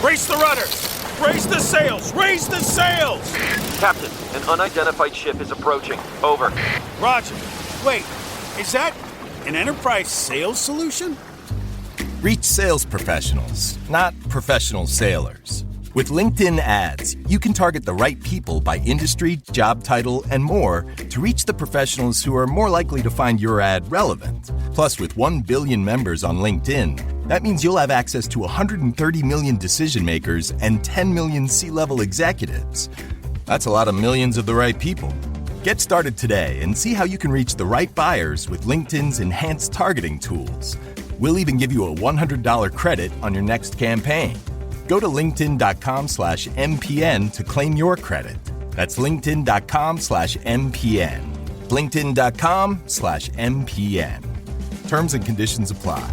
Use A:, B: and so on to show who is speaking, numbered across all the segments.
A: Raise the rudders! Raise the sails! Raise the sails!
B: Captain, an unidentified ship is approaching. Over.
A: Roger. Wait, is that an enterprise sales solution?
C: Reach sales professionals, not professional sailors. With LinkedIn ads, you can target the right people by industry, job title, and more to reach the professionals who are more likely to find your ad relevant. Plus, with 1 billion members on LinkedIn, that means you'll have access to 130 million decision makers and 10 million C-level executives. That's a lot of millions of the right people. Get started today and see how you can reach the right buyers with LinkedIn's enhanced targeting tools. We'll even give you a $100 credit on your next campaign. Go to linkedin.com/MPN to claim your credit. That's linkedin.com/MPN. linkedin.com/MPN. Terms and conditions apply.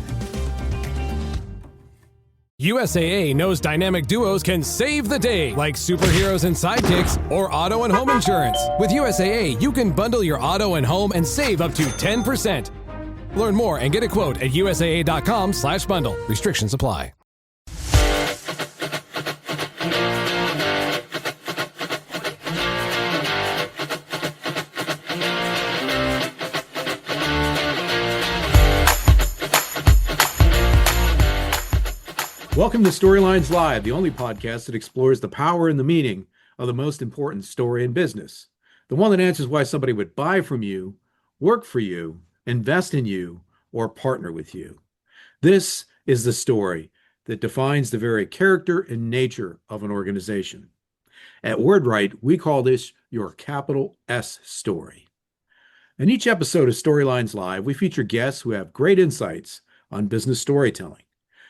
D: USAA knows dynamic duos can save the day, like superheroes and sidekicks or auto and home insurance. With USAA, you can bundle your auto and home and save up to 10%. Learn more and get a quote at usaa.com/bundle. Restrictions apply.
E: Welcome to Storylines Live, the only podcast that explores the power and the meaning of the most important story in business. The one that answers why somebody would buy from you, work for you, invest in you, or partner with you. This is the story that defines the very character and nature of an organization. At WordWrite, we call this your capital S story. In each episode of Storylines Live, we feature guests who have great insights on business storytelling,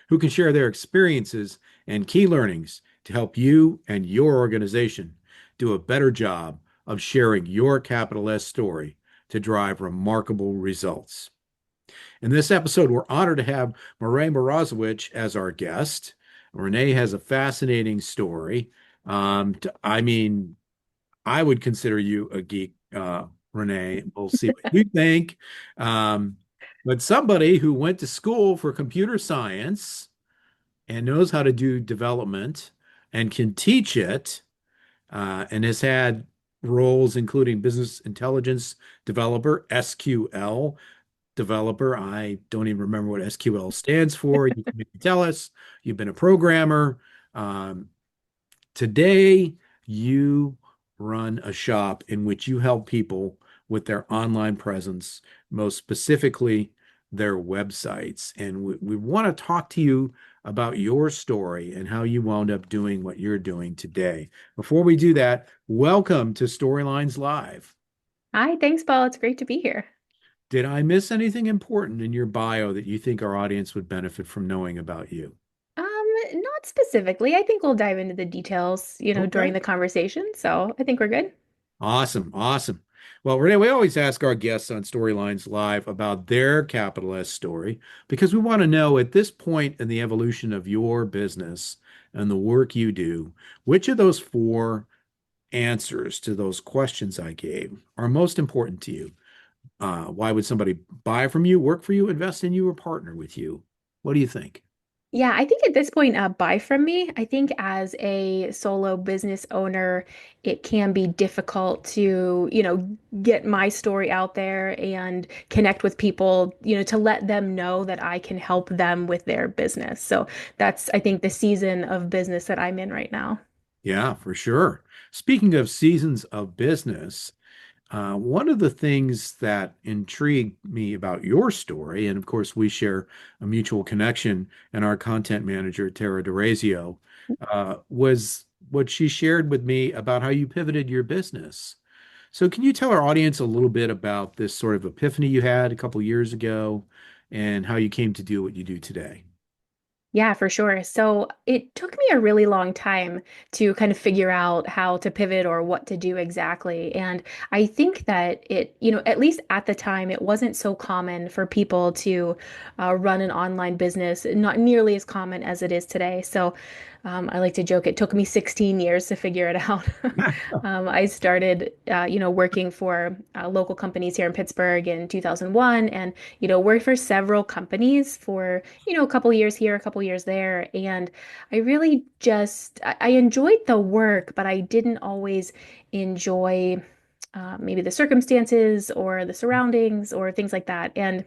E: who can share their experiences and key learnings to help you and your organization do a better job of sharing your capital S story to drive remarkable results. In this episode, we're honored to have Rene Morozowich as our guest. Rene has a fascinating story. I would consider you a geek, Rene. We'll see what you think. But somebody who went to school for computer science and knows how to do development and can teach it, and has had roles including business intelligence developer, SQL developer. I don't even remember what SQL stands for. You can maybe tell us. You've been a programmer. Today, you run a shop in which you help people with their online presence, most specifically their websites. And we want to talk to you about your story and how you wound up doing what you're doing today. Before we do that, welcome to Storylines Live.
F: Hi, thanks, Paul. It's great to be here.
E: Did I miss anything important in your bio that you think our audience would benefit from knowing about you?
F: Not specifically. I think we'll dive into the details,
E: Okay.
F: during the conversation. So I think we're good.
E: Awesome. Well, Rene, we always ask our guests on Storylines Live about their capital S story because we want to know at this point in the evolution of your business and the work you do, which of those 4 answers to those questions I gave are most important to you. Why would somebody buy from you, work for you, invest in you, or partner with you? What do you think?
F: Yeah, I think at this point, buy from me. I think as a solo business owner, it can be difficult to, get my story out there and connect with people, to let them know that I can help them with their business. So that's, I think, the season of business that I'm in right now.
E: Yeah, for sure. Speaking of seasons of business, one of the things that intrigued me about your story, and of course we share a mutual connection, and our content manager, Tara DeRazio, was what she shared with me about how you pivoted your business. So can you tell our audience a little bit about this sort of epiphany you had a couple years ago and how you came to do what you do today?
F: Yeah, for sure. So it took me a really long time to kind of figure out how to pivot or what to do exactly. And I think that at least at the time, it wasn't so common for people to run an online business, not nearly as common as it is today. So I like to joke, it took me 16 years to figure it out. I started, working for local companies here in Pittsburgh in 2001 and, worked for several companies for, a couple years here, a couple years there, and I really just I enjoyed the work, but I didn't always enjoy maybe the circumstances or the surroundings or things like that. And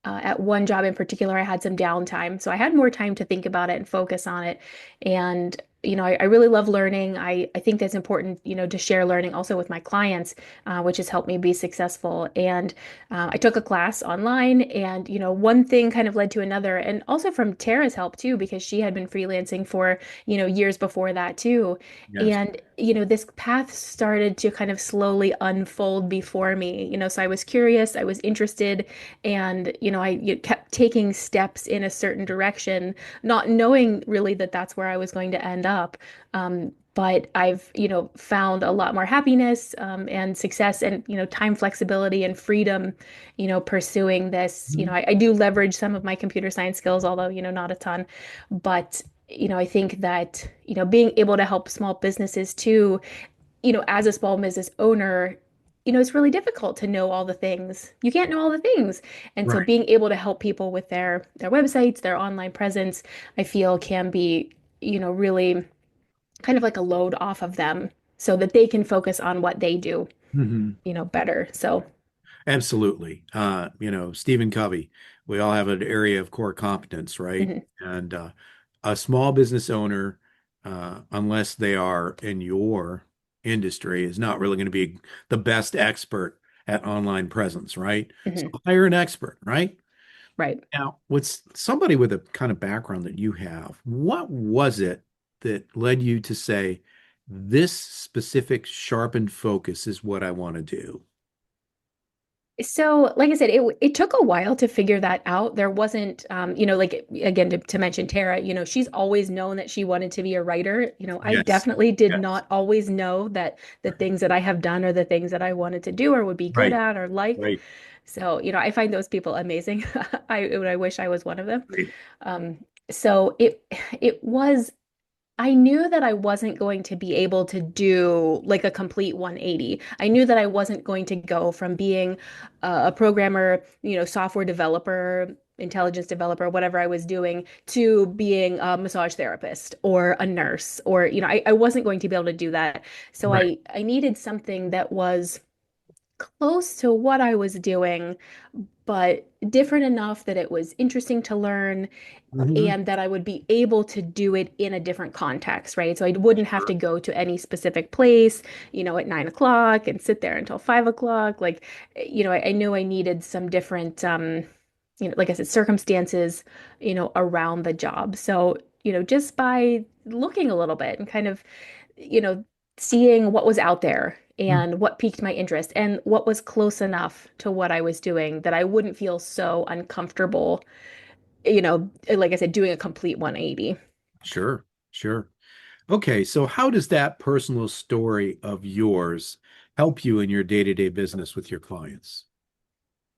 F: at one job in particular, I had some downtime. So I had more time to think about it and focus on it. And, I really love learning. I think that's important, to share learning also with my clients, which has helped me be successful. And I took a class online, and, one thing kind of led to another. And also from Tara's help too, because she had been freelancing for, years before that too.
E: Yes.
F: And, this path started to kind of slowly unfold before me, so I was curious, I was interested, and I kept taking steps in a certain direction, not knowing really that that's where I was going to end up. But I've found a lot more happiness, and success, and time flexibility and freedom, pursuing this.
E: Mhm.
F: I do leverage some of my computer science skills, although not a ton. But I think that being able to help small businesses too, as a small business owner, it's really difficult to know all the things. You can't know all the things. And so
E: Right.
F: being able to help people with their websites, their online presence, I feel can be, really kind of like a load off of them so that they can focus on what they do,
E: Mhm.
F: better. So,
E: Absolutely. Stephen Covey, we all have an area of core competence, right?
F: mhm,
E: And a small business owner, unless they are in your industry, is not really going to be the best expert at online presence, right? So
F: mhm,
E: hire an expert, right?
F: right.
E: Now, with somebody with a kind of background that you have, what was it that led you to say, this specific sharpened focus is what I want to do?
F: So, like I said, it took a while to figure that out. There wasn't, like again to mention Tara, she's always known that she wanted to be a writer. I
E: Yes.
F: definitely did
E: Yes.
F: not always know that the things that I have done are the things that I wanted to do or would be good
E: Right.
F: at or like.
E: Right.
F: So, I find those people amazing. I wish I was one of them.
E: Right.
F: Um, so it was I knew that I wasn't going to be able to do like a complete 180. I knew that I wasn't going to go from being a programmer, software developer, intelligence developer, whatever I was doing, to being a massage therapist or a nurse, or, I wasn't going to be able to do that. So
E: Right.
F: I needed something that was close to what I was doing, but different enough that it was interesting to learn
E: Mhm.
F: and that I would be able to do it in a different context, right? So I wouldn't have to go to any specific place, at 9 o'clock and sit there until 5 o'clock. Like, I knew I needed some different, like I said, circumstances, around the job. So, just by looking a little bit and kind of, you know, seeing what was out there
E: Mhm.
F: and what piqued my interest and what was close enough to what I was doing that I wouldn't feel so uncomfortable, like I said, doing a complete 180.
E: Sure. Sure. Okay. So how does that personal story of yours help you in your day-to-day business with your clients?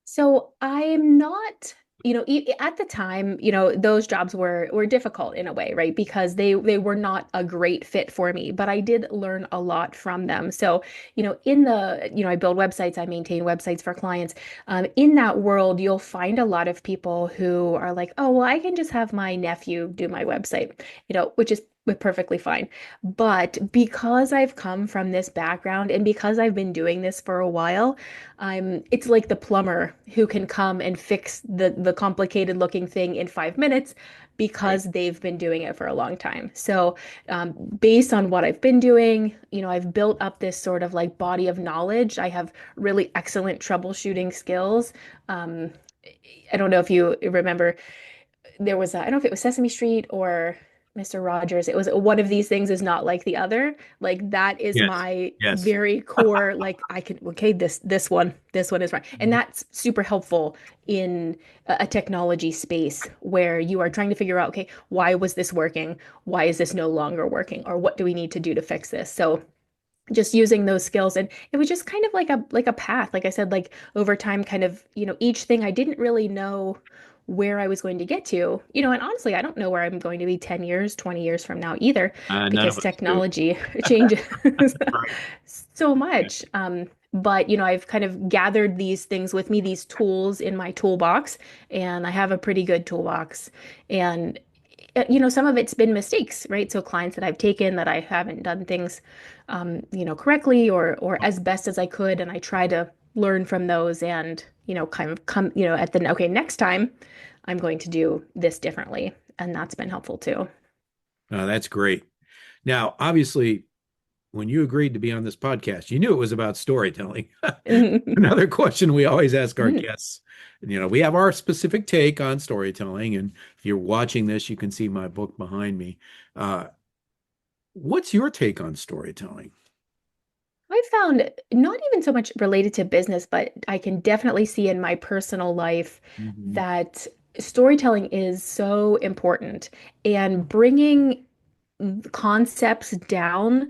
F: So I'm not, at the time, those jobs were difficult in a way, right? Because they were not a great fit for me, but I did learn a lot from them. So, I build websites, I maintain websites for clients. In that world, you'll find a lot of people who are like, oh, well, I can just have my nephew do my website, which is perfectly fine. But because I've come from this background and because I've been doing this for a while, it's like the plumber who can come and fix the complicated looking thing in 5 minutes
E: Right.
F: because they've been doing it for a long time. So, based on what I've been doing, I've built up this sort of like body of knowledge. I have really excellent troubleshooting skills. Um, I don't know if you remember, there was I don't know if it was Sesame Street or Mr. Rogers. It was one of these things is not like the other. Like that is
E: Yes.
F: my
E: Yes.
F: very core, like I can, okay, this one is right. And that's super helpful in a technology space where you are trying to figure out, okay, why was this working? Why is this no longer working? Or what do we need to do to fix this? So just using those skills, and it was just kind of like a path, like I said, like over time, kind of, each thing I didn't really know where I was going to get to, and honestly, I don't know where I'm going to be 10 years, 20 years from now either,
E: None
F: because
E: of us do.
F: technology changes
E: Right.
F: so
E: Yeah.
F: much. but I've kind of gathered these things with me, these tools in my toolbox, and I have a pretty good toolbox. And some of it's been mistakes, right? So clients that I've taken that I haven't done things, correctly or as best as I could, and I try to learn from those and, kind of come, at the okay, next time I'm going to do this differently, and that's been helpful too.
E: That's great. Now, obviously, when you agreed to be on this podcast, you knew it was about storytelling. Another question we always ask our guests, we have our specific take on storytelling, and if you're watching this, you can see my book behind me. What's your take on storytelling?
F: I found not even so much related to business, but I can definitely see in my personal life that storytelling is so important, and bringing concepts down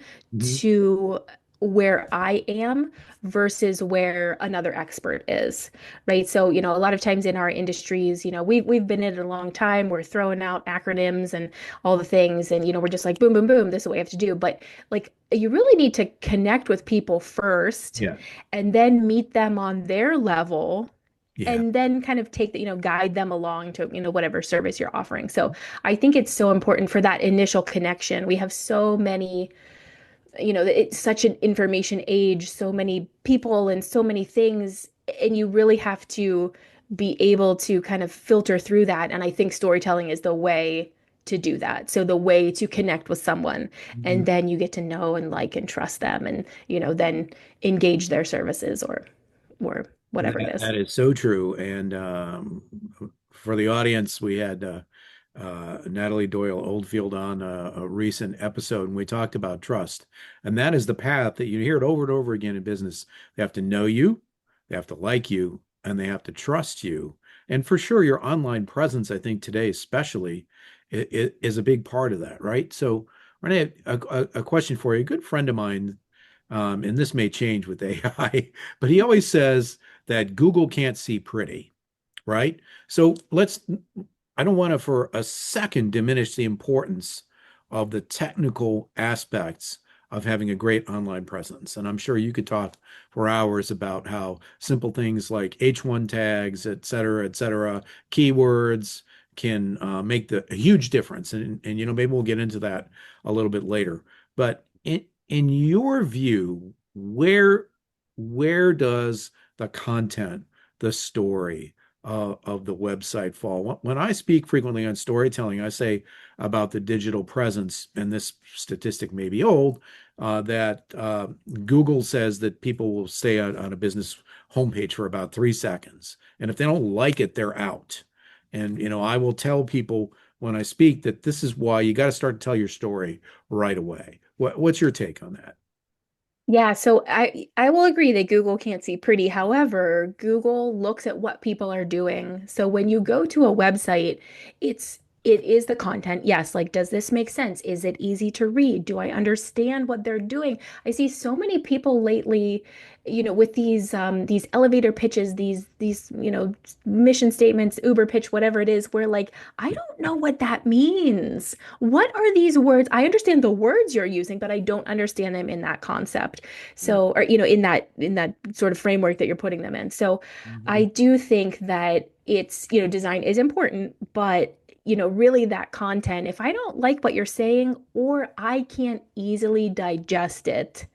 F: to where I am versus where another expert is, right? So, a lot of times in our industries, we've been in it a long time. We're throwing out acronyms and all the things, and we're just like boom, boom, boom. This is what we have to do. But like, you really need to connect with people first,
E: Yeah.
F: and then meet them on their level.
E: Yeah.
F: And then kind of take the, guide them along to, whatever service you're offering. So I think it's so important for that initial connection. We have so many, it's such an information age, so many people and so many things, and you really have to be able to kind of filter through that. And I think storytelling is the way to do that. So the way to connect with someone, and then you get to know and like and trust them, and, then engage their services or whatever it is.
E: That is so true. And for the audience, we had Natalie Doyle Oldfield on a recent episode, and we talked about trust. And that is the path that you hear it over and over again in business. They have to know you, they have to like you, and they have to trust you. And for sure, your online presence, I think today especially, is a big part of that, right? So, Rene, a question for you. A good friend of mine, and this may change with AI, but he always says that Google can't see pretty, right? So I don't want to for a second diminish the importance of the technical aspects of having a great online presence. And I'm sure you could talk for hours about how simple things like H1 tags, et cetera, keywords can make a huge difference. And maybe we'll get into that a little bit later. But in your view, where does the content, the story of the website fall? When I speak frequently on storytelling, I say about the digital presence, and this statistic may be old, that Google says that people will stay on a business homepage for about 3 seconds. And if they don't like it, they're out. And, I will tell people when I speak that this is why you got to start to tell your story right away. What's your take on that?
F: Yeah, so I will agree that Google can't see pretty. However, Google looks at what people are doing. So when you go to a website, it is the content. Yes, like, does this make sense? Is it easy to read? Do I understand what they're doing? I see so many people lately, with these elevator pitches, these mission statements, Uber pitch, whatever it is, where like, I don't know what that means. What are these words? I understand the words you're using, but I don't understand them in that concept. So, or in that sort of framework that you're putting them in. So, I do think that it's, design is important, but really that content, if I don't like what you're saying or I can't easily digest it,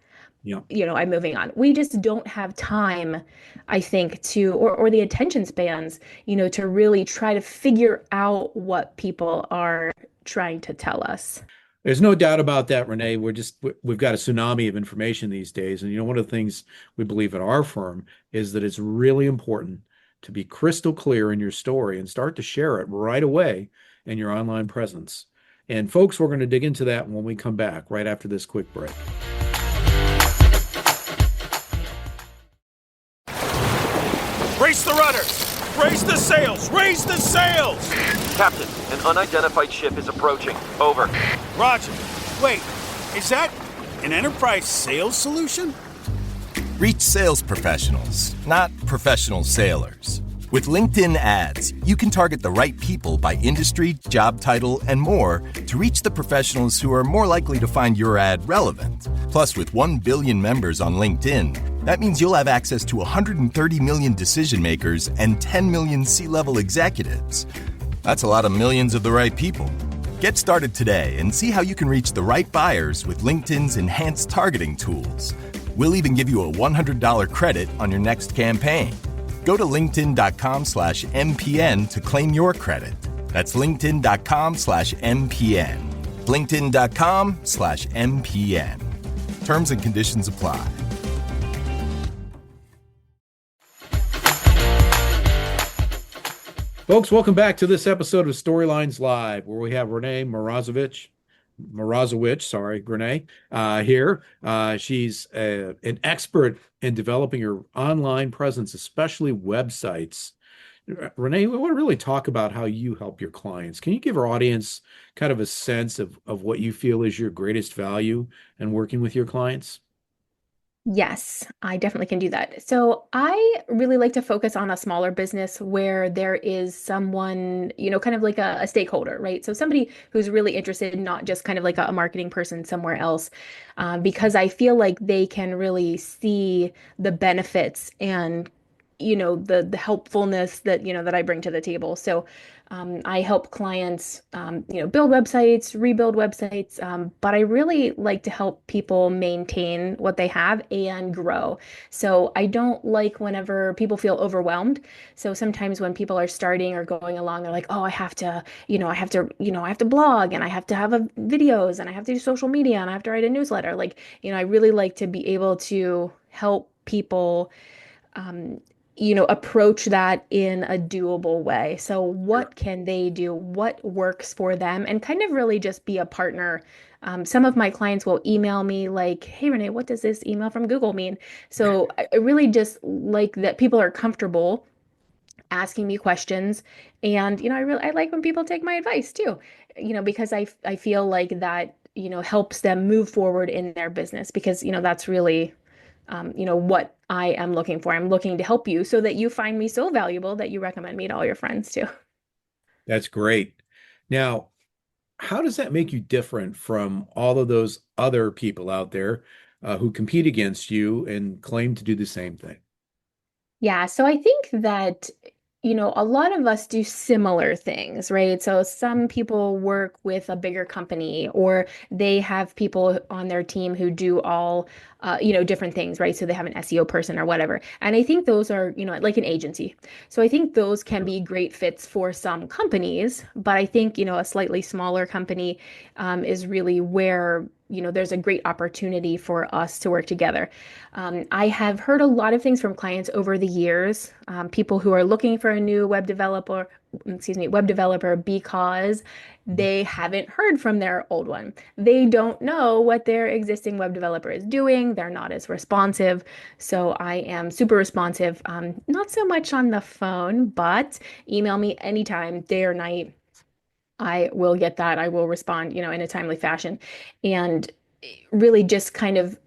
E: yeah,
F: I'm moving on. We just don't have time, I think, or the attention spans, to really try to figure out what people are trying to tell us.
E: There's no doubt about that, Rene. We've got a tsunami of information these days. And one of the things we believe at our firm is that it's really important to be crystal clear in your story and start to share it right away in your online presence. And folks, we're going to dig into that when we come back right after this quick break.
A: Raise the rudders! Raise the sails! Raise the sails!
B: Captain, an unidentified ship is approaching. Over.
A: Roger. Wait, is that an enterprise sales solution?
C: Reach sales professionals, not professional sailors. With LinkedIn ads, you can target the right people by industry, job title, and more to reach the professionals who are more likely to find your ad relevant. Plus, with 1 billion members on LinkedIn, That means you'll have access to 130 million decision makers and 10 million C-level executives. That's a lot of millions of the right people. Get started today and see how you can reach the right buyers with LinkedIn's enhanced targeting tools. We'll even give you a $100 credit on your next campaign. Go to linkedin.com/MPN to claim your credit. That's linkedin.com/MPN. linkedin.com/MPN. Terms and conditions apply.
E: Folks, welcome back to this episode of Storylines Live, where we have Rene Morozowich, sorry, Rene, here. She's an expert in developing your online presence, especially websites. Rene, we want to really talk about how you help your clients. Can you give our audience kind of a sense of what you feel is your greatest value in working with your clients?
F: Yes, I definitely can do that. So I really like to focus on a smaller business where there is someone, kind of like a stakeholder, right? So somebody who's really interested, not just kind of like a marketing person somewhere else, because I feel like they can really see the benefits and, the helpfulness that, that I bring to the table. So I help clients, build websites, rebuild websites, but I really like to help people maintain what they have and grow. So I don't like whenever people feel overwhelmed. So sometimes when people are starting or going along, they're like, oh, I have to blog and I have to have videos and I have to do social media and I have to write a newsletter. Like, I really like to be able to help people um, approach that in a doable way. So
E: Sure.
F: what can they do? What works for them? And kind of really just be a partner. Some of my clients will email me like, hey, Renee, what does this email from Google mean? So I really just like that people are comfortable asking me questions. And, I like when people take my advice too, because I feel like that, helps them move forward in their business because, that's really what I am looking for. I'm looking to help you so that you find me so valuable that you recommend me to all your friends too.
E: That's great. Now, how does that make you different from all of those other people out there who compete against you and claim to do the same thing?
F: Yeah, so I think that, a lot of us do similar things, right? So some people work with a bigger company or they have people on their team who do all, different things, right? So they have an SEO person or whatever. And I think those are, like an agency. So I think those can be great fits for some companies, but I think, a slightly smaller company, is really where, there's a great opportunity for us to work together. I have heard a lot of things from clients over the years, people who are looking for a new web developer because they haven't heard from their old one. They don't know what their existing web developer is doing. They're not as responsive. So I am super responsive, not so much on the phone, but email me anytime, day or night. I will get that. I will respond, in a timely fashion. And really just kind of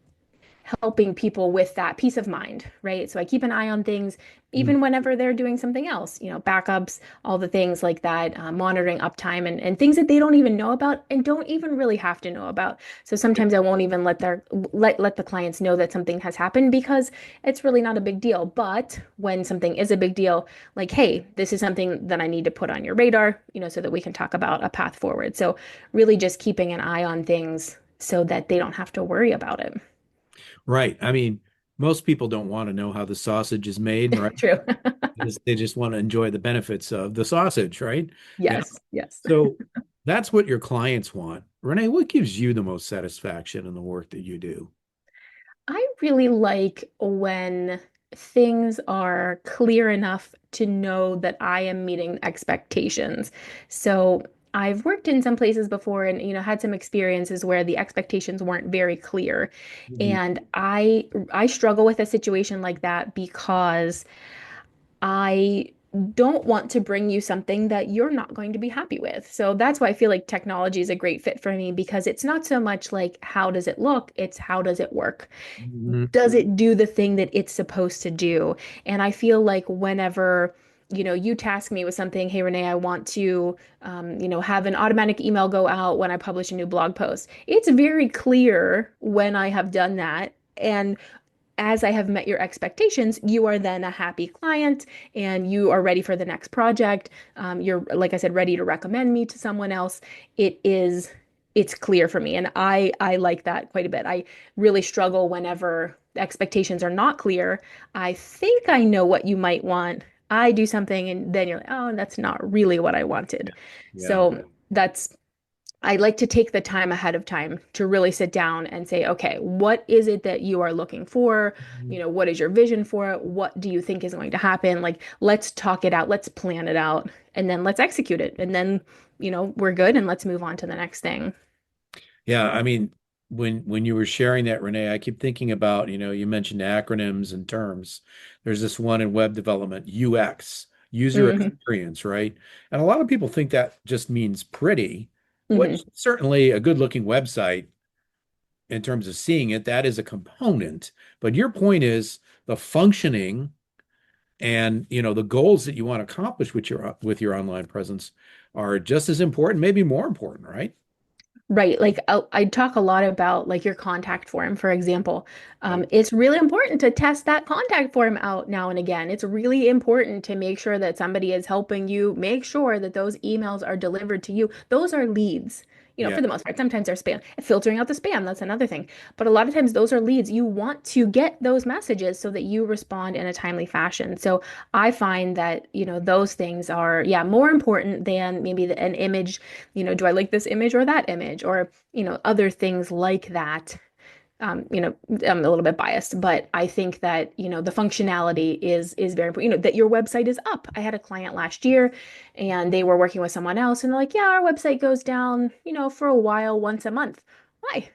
F: helping people with that peace of mind, right? So I keep an eye on things
E: Mm.
F: even whenever they're doing something else, backups, all the things like that, monitoring uptime and things that they don't even know about and don't even really have to know about. So sometimes I won't even let the clients know that something has happened because it's really not a big deal. But when something is a big deal, like, hey, this is something that I need to put on your radar, so that we can talk about a path forward. So really just keeping an eye on things so that they don't have to worry about it.
E: Right. I mean, most people don't want to know how the sausage is made, right?
F: True.
E: They just want to enjoy the benefits of the sausage, right? You know?
F: Yes, yes.
E: So that's what your clients want. Renee, what gives you the most satisfaction in the work that you do?
F: I really like when things are clear enough to know that I am meeting expectations. So I've worked in some places before and had some experiences where the expectations weren't very clear.
E: Mhm.
F: And I struggle with a situation like that because I don't want to bring you something that you're not going to be happy with. So that's why I feel like technology is a great fit for me because it's not so much like how does it look, it's how does it work?
E: Mhm.
F: Does it do the thing that it's supposed to do? And I feel like whenever you task me with something, hey Renee, I want to, have an automatic email go out when I publish a new blog post. It's very clear when I have done that. And as I have met your expectations, you are then a happy client and you are ready for the next project. You're, like I said, ready to recommend me to someone else. It is, it's clear for me. And I like that quite a bit. I really struggle whenever expectations are not clear. I think I know what you might want. I do something and then you're like, oh, that's not really what I wanted.
E: Yeah.
F: So that's I like to take the time ahead of time to really sit down and say, okay, what is it that you are looking for?
E: Mhm.
F: What is your vision for it? What do you think is going to happen? Like, let's talk it out, let's plan it out, and then let's execute it. And then, we're good and let's move on to the next thing.
E: Yeah, I mean, when you were sharing that, Renee, I keep thinking about, you mentioned acronyms and terms. There's this one in web development, UX, user
F: Hmm.
E: experience, right? And a lot of people think that just means pretty, which
F: Hmm.
E: certainly a good-looking website in terms of seeing it, that is a component. But your point is the functioning and the goals that you want to accomplish with your online presence are just as important, maybe more important, right?
F: Right. Like I talk a lot about like your contact form, for example.
E: Yeah.
F: It's really important to test that contact form out now and again. It's really important to make sure that somebody is helping you, make sure that those emails are delivered to you. Those are leads,
E: Yeah.
F: for the most part. Sometimes they're spam. Filtering out the spam, that's another thing. But a lot of times those are leads. You want to get those messages so that you respond in a timely fashion. So I find that, those things are, yeah, more important than maybe an image, do I like this image or that image or, other things like that. I'm a little bit biased, but I think that, the functionality is very important, that your website is up. I had a client last year and they were working with someone else and they're like, yeah, our website goes down, for a while, once a month. Why?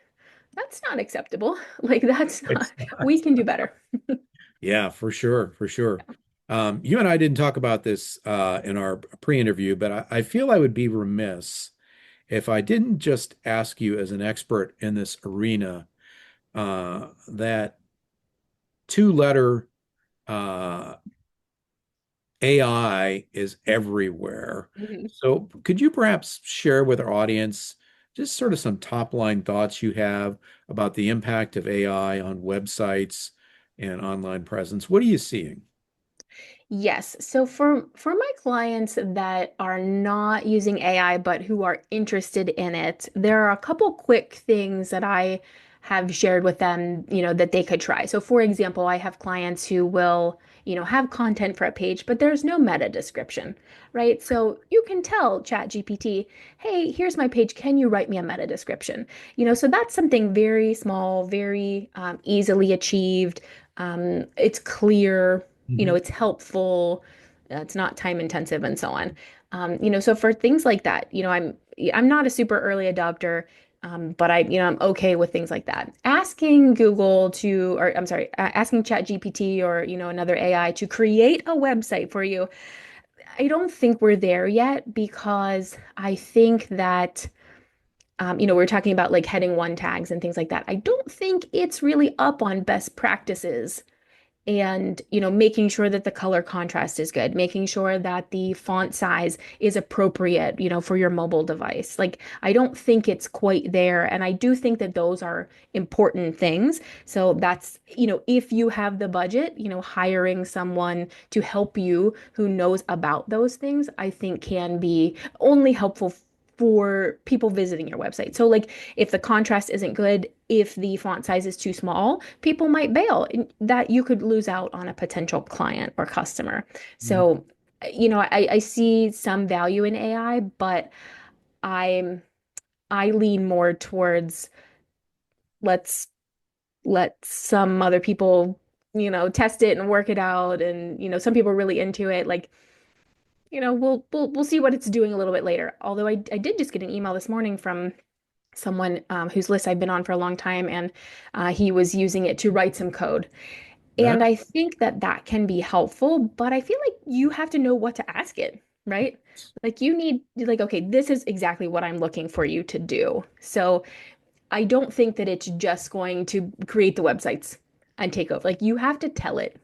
F: That's not acceptable. Like that's not,
E: It's not.
F: we can do better.
E: Yeah, for sure, for sure. You and I didn't talk about this in our pre-interview, but I feel I would be remiss if I didn't just ask you as an expert in this arena that two-letter uh, AI is everywhere.
F: Mhm.
E: So could you perhaps share with our audience just sort of some top-line thoughts you have about the impact of AI on websites and online presence? What are you seeing?
F: Yes. So for my clients that are not using AI but who are interested in it, there are a couple quick things that I have shared with them, that they could try. So for example, I have clients who will, have content for a page, but there's no meta description, right? So you can tell ChatGPT, "Hey, here's my page. Can you write me a meta description?" So that's something very small, very easily achieved. It's clear,
E: Mhm.
F: it's helpful, it's not time intensive and so on. So for things like that, I'm not a super early adopter, but I'm okay with things like that. Asking Google to, or I'm sorry, asking ChatGPT or, another AI to create a website for you. I don't think we're there yet because I think that we're talking about like heading one tags and things like that. I don't think it's really up on best practices and making sure that the color contrast is good, making sure that the font size is appropriate for your mobile device. Like I don't think it's quite there, and I do think that those are important things. So that's if you have the budget, hiring someone to help you who knows about those things, I think can be only helpful for people visiting your website. So like if the contrast isn't good, if the font size is too small, people might bail. That you could lose out on a potential client or customer.
E: Mhm.
F: So, I see some value in AI, but I'm I lean more towards let's let some other people, test it and work it out. And, some people are really into it. Like, we'll see what it's doing a little bit later. Although I did just get an email this morning from someone whose list I've been on for a long time, and he was using it to write some code.
E: That-
F: And I think that that can be helpful, but I feel like you have to know what to ask it, right? Like you need, like, okay, this is exactly what I'm looking for you to do. So I don't think that it's just going to create the websites and take over. Like you have to tell it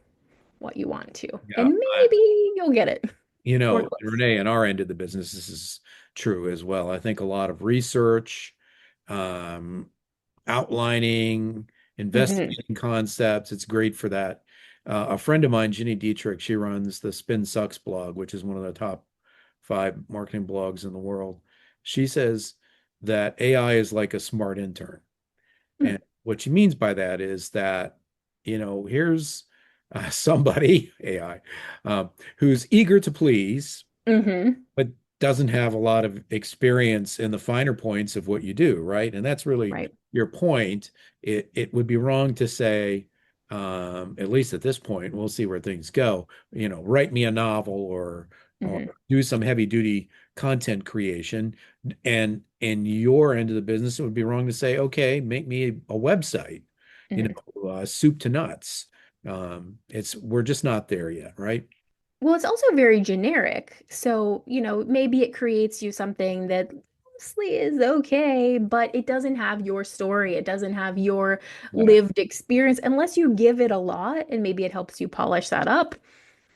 F: what you want to,
E: yeah,
F: and maybe you'll get it or close.
E: Renee, on our end of the business, this is true as well. I think a lot of research, um, outlining, investigating
F: Hmm.
E: concepts. It's great for that. A friend of mine, Ginny Dietrich, she runs the Spin Sucks blog, which is one of the top 5 marketing blogs in the world. She says that AI is like a smart intern. And what she means by that is that, here's somebody, AI, who's eager to please,
F: Hmm.
E: but doesn't have a lot of experience in the finer points of what you do, right? And that's really
F: Right.
E: your point. It would be wrong to say, at least at this point, we'll see where things go, write me a novel or
F: Hmm.
E: do some heavy duty content creation. And in your end of the business, it would be wrong to say, okay, make me a website,
F: Hmm.
E: soup to nuts. We're just not there yet, right?
F: Well, it's also very generic. So, maybe it creates you something that mostly is okay, but it doesn't have your story. It doesn't have your
E: Right.
F: lived experience unless you give it a lot and maybe it helps you polish that up.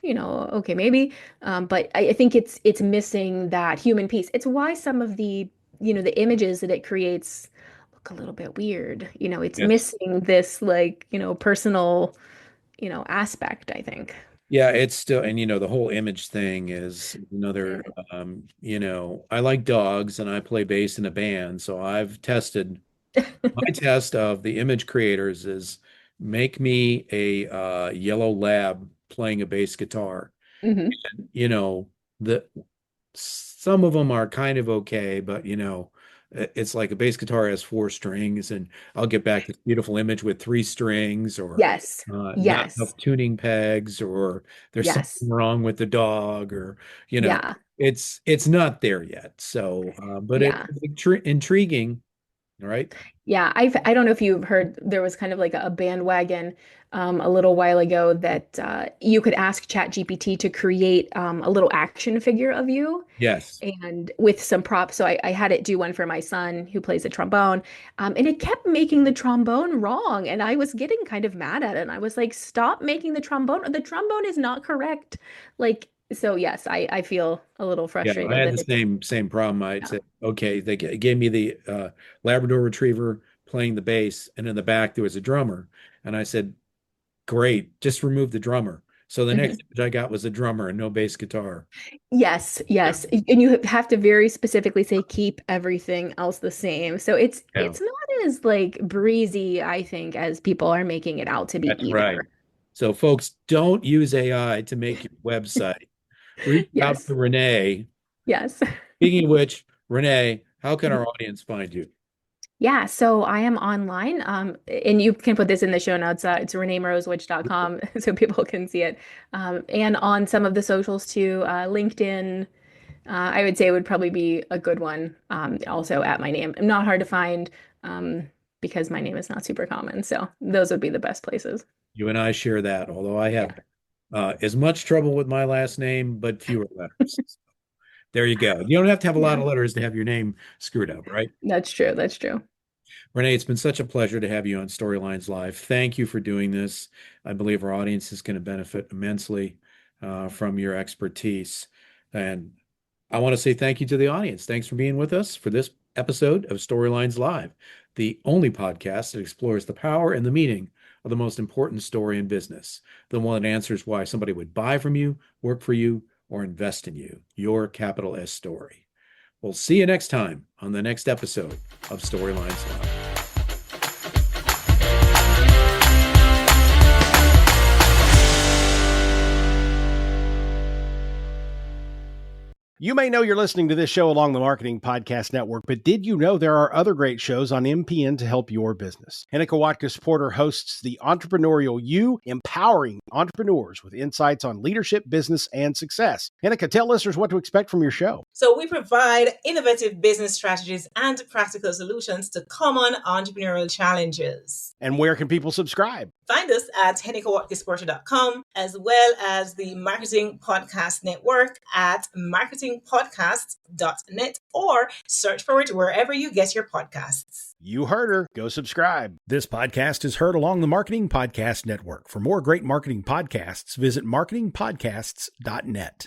F: Okay, maybe. But I think it's missing that human piece. It's why some of the images that it creates look a little bit weird. It's
E: Yes.
F: missing this like, personal, aspect, I think.
E: Yeah, it's still, and the whole image thing is another, I like dogs and I play bass in a band. So I've tested, my test of the image creators is make me a yellow lab playing a bass guitar.
F: Hmm.
E: You know, the some of them are kind of okay, but it's like a bass guitar has 4 strings, and I'll get back this beautiful image with 3 strings, or
F: Yes.
E: not
F: Yes.
E: enough tuning pegs, or there's
F: Yes.
E: something wrong with the dog, or
F: Yeah.
E: it's not there yet. So, but it's
F: Yeah.
E: intriguing, right?
F: Yeah. I don't know if you've heard there was kind of like a bandwagon a little while ago that you could ask ChatGPT to create a little action figure of you
E: Yes.
F: and with some props. So I had it do one for my son who plays the trombone, and it kept making the trombone wrong. And I was getting kind of mad at it. And I was like, stop making the trombone. The trombone is not correct. Like, so yes, I feel a little
E: Yeah, I
F: frustrated
E: had
F: that
E: the
F: it's,
E: same problem. I'd
F: yeah.
E: say, okay, they gave me the Labrador Retriever playing the bass, and in the back there was a drummer, and I said, "Great, just remove the drummer." So the next
F: Mhm.
E: image I got was a drummer and no bass guitar.
F: Yes,
E: Yeah,
F: yes. And you have to very specifically say keep everything else the same. So it's
E: yeah,
F: it's not as like breezy, I think, as people are making it out to be
E: that's right.
F: either.
E: So, folks, don't use AI to make your website. Reach out
F: Yes.
E: to Renee.
F: Yes.
E: Speaking of which, Renee, how can our audience find you?
F: Yeah, so I am online, and you can put this in the show notes. It's renemorozowich.com so people can see it. And on some of the socials too, LinkedIn, I would say would probably be a good one. Also at my name. I'm not hard to find because my name is not super common. So those would be the best places.
E: You and I share that, although I
F: Yeah.
E: have as much trouble with my last name, but fewer letters. There you go. You don't have to have a lot
F: Yeah,
E: of letters to have your name screwed up, right?
F: that's true. That's true.
E: Renee, it's been such a pleasure to have you on Storylines Live. Thank you for doing this. I believe our audience is going to benefit immensely from your expertise. And I want to say thank you to the audience. Thanks for being with us for this episode of Storylines Live, the only podcast that explores the power and the meaning of the most important story in business, the one that answers why somebody would buy from you, work for you, or invest in you, your capital S story. We'll see you next time on the next episode of Storylines Live.
G: You may know you're listening to this show along the Marketing Podcast Network, but did you know there are other great shows on MPN to help your business? Hennika Watkins Porter hosts The Entrepreneurial You, empowering entrepreneurs with insights on leadership, business, and success. Hennika, tell listeners what to expect from your show.
H: So we provide innovative business strategies and practical solutions to common entrepreneurial challenges.
G: And where can people subscribe?
H: Find us at hennikawatkisporter.com, as well as the Marketing Podcast Network at marketingpodcasts.net, or search for it wherever you get your podcasts.
G: You heard her. Go subscribe.
I: This podcast is heard along the Marketing Podcast Network. For more great marketing podcasts, visit marketingpodcasts.net.